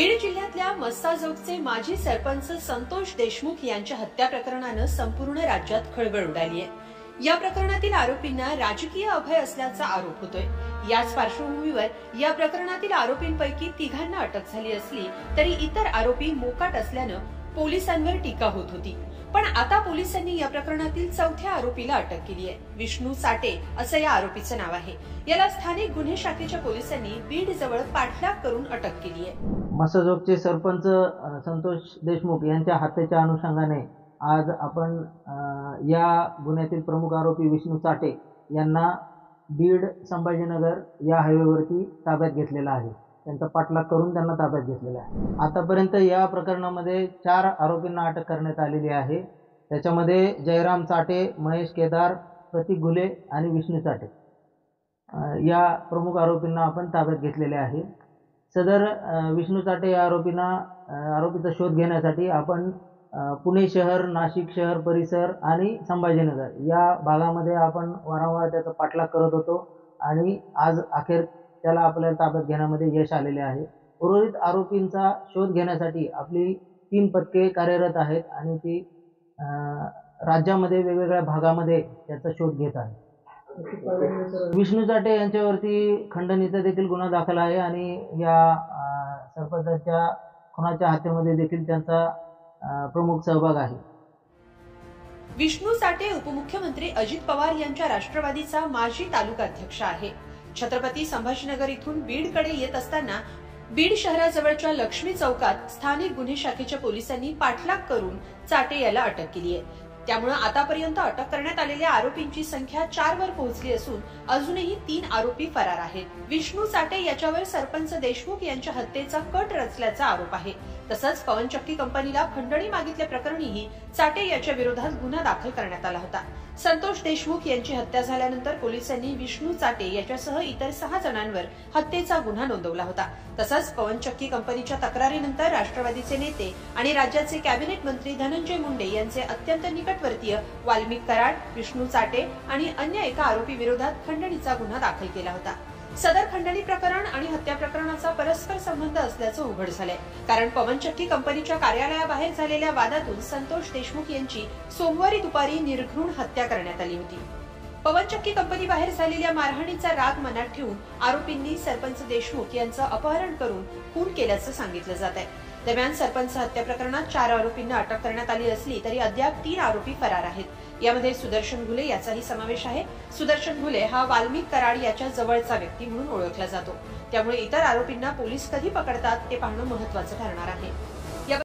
बीड जिल्ह्यातल्या मस्साजोगचे माजी सरपंच संतोष देशमुख यांच्या हत्या प्रकरणानं संपूर्ण राज्यात खळबळ उडाली आहे। या प्रकरणातील आरोपींना राजकीय अभय असल्याचा आरोप होतोय। याच पार्श्वभूमीवर या प्रकरणातील आरोपींपैकी तिघांना अटक झाली असली तरी इतर आरोपी मोकाट असल्यानं पोलिसांवर टीका होत होती। पण आता पोलिसांनी या प्रकरणातील चौथ्या आरोपीला अटक केली आहे। विष्णू साटे असं या आरोपीचं नाव आहे। याला स्थानिक गुन्हे शाखेच्या पोलिसांनी बीड जवळ पाठलाग करून अटक केली आहे। मस्साजोगचे सरपंच संतोष देशमुख यांच्या हत्येच्या अनुषंगाने आज आपण या गुन्ह्यातील प्रमुख आरोपी विष्णू साटे यांना बीड संभाजीनगर या हायवेवरती ताब्यात घेतलेला आहे। त्यांचा पाठलाग करून त्यांना ताब्यात घेतलेला आहे। आतापर्यंत या प्रकरणामध्ये 4 आरोपींना अटक करण्यात आलेली आहे। त्याच्यामध्ये जयराम साटे, महेश केदार, प्रतीक घुले आणि विष्णू साटे या प्रमुख आरोपींना आपण ताब्यात घेतलेले आहे। सदर विष्णू साटे या आरोपीचा शोध घेण्यासाठी आपण पुणे शहर, नाशिक शहर परिसर आणि संभाजीनगर या भागामध्ये आपण वारंवार त्याचा पाठलाग करत होतो आणि आज अखेर त्याला आपल्याला ताब्यात घेण्यामध्ये यश आलेले आहे। उर्वरित आरोपींचा शोध घेण्यासाठी आपली 3 पथके कार्यरत आहेत आणि ती राज्यामध्ये वेगवेगळ्या भागामध्ये त्याचा शोध घेत आहेत। विष्णू साटे यांच्यावरती खंडणीचा देखील गुन्हा दाखल आहे आणि या सरपंचाच्या खुनाच्या हत्येमध्ये देखील त्यांचा प्रमुख सहभाग आहे। विष्णू साटे उपमुख्यमंत्री अजित पवार यांच्या राष्ट्रवादीचा माजी तालुका अध्यक्ष आहे। छत्रपती संभाजीनगर इथून बीडकडे येत असताना बीड शहराजवळच्या लक्ष्मी चौकात स्थानिक गुन्हे शाखेच्या पोलिसांनी पाठलाग करून साटे याला अटक केली आहे। त्यामुळे आतापर्यंत अटक करण्यात आलेल्या आरोपींची संख्या 4 वर पोहोचली असून अजूनही 3 आरोपी फरार आहेत। विष्णू साटे याच्यावर सरपंच देशमुख यांच्या हत्येचा कट रचल्याचा आरोप आहे। तसंच पवनचक्की कंपनीला खंडणी मागितल्या प्रकरणीही साटे याच्या विरोधात गुन्हा दाखल करण्यात आला होता। संतोष देशमुख यांची हत्या झाल्यानंतर पोलिसांनी विष्णू साटे याच्यासह इतर 6 जणांवर हत्येचा गुन्हा नोंदवला होता। तसंच पवनचक्की कंपनीच्या तक्रारीनंतर राष्ट्रवादीचे नेते आणि राज्याचे कॅबिनेट मंत्री धनंजय मुंडे यांचे अत्यंत निकटवर्तीय वाल्मिक कराड, विष्णू साटे आणि अन्य एका आरोपी विरोधात खंडणीचा गुन्हा दाखल केला होता। सदर खंडणी प्रकरण आणि हत्या प्रकरणाचा परस्पर संबंध असल्याचं उघड झालंय, कारण पवनचक्की कंपनीच्या कार्यालयाबाहेर झालेल्या वादातून संतोष देशमुख यांची सोमवारी दुपारी निर्घृण हत्या करण्यात आली होती। पवनचक्की कंपनी बाहेर झालेल्या मारहाणीचा राग मनात ठेवून आरोपींनी सरपंच देशमुख यांचं अपहरण करून खून केल्याचं सांगितलं जात आहे। दरम्यान सरपंच हत्या प्रकरणात 4 आरोपींना अटक करण्यात आली असली तरी अद्याप 3 आरोपी फरार आहेत। यामध्ये सुदर्शन घुले याचाही समावेश आहे। सुदर्शन घुले हा वाल्मिक कराड याच्या जवळचा व्यक्ती म्हणून ओळखला जातो। त्यामुळे इतर आरोपींना पोलीस कधी पकडतात ते पाहणं महत्त्वाचं ठरणार आहे।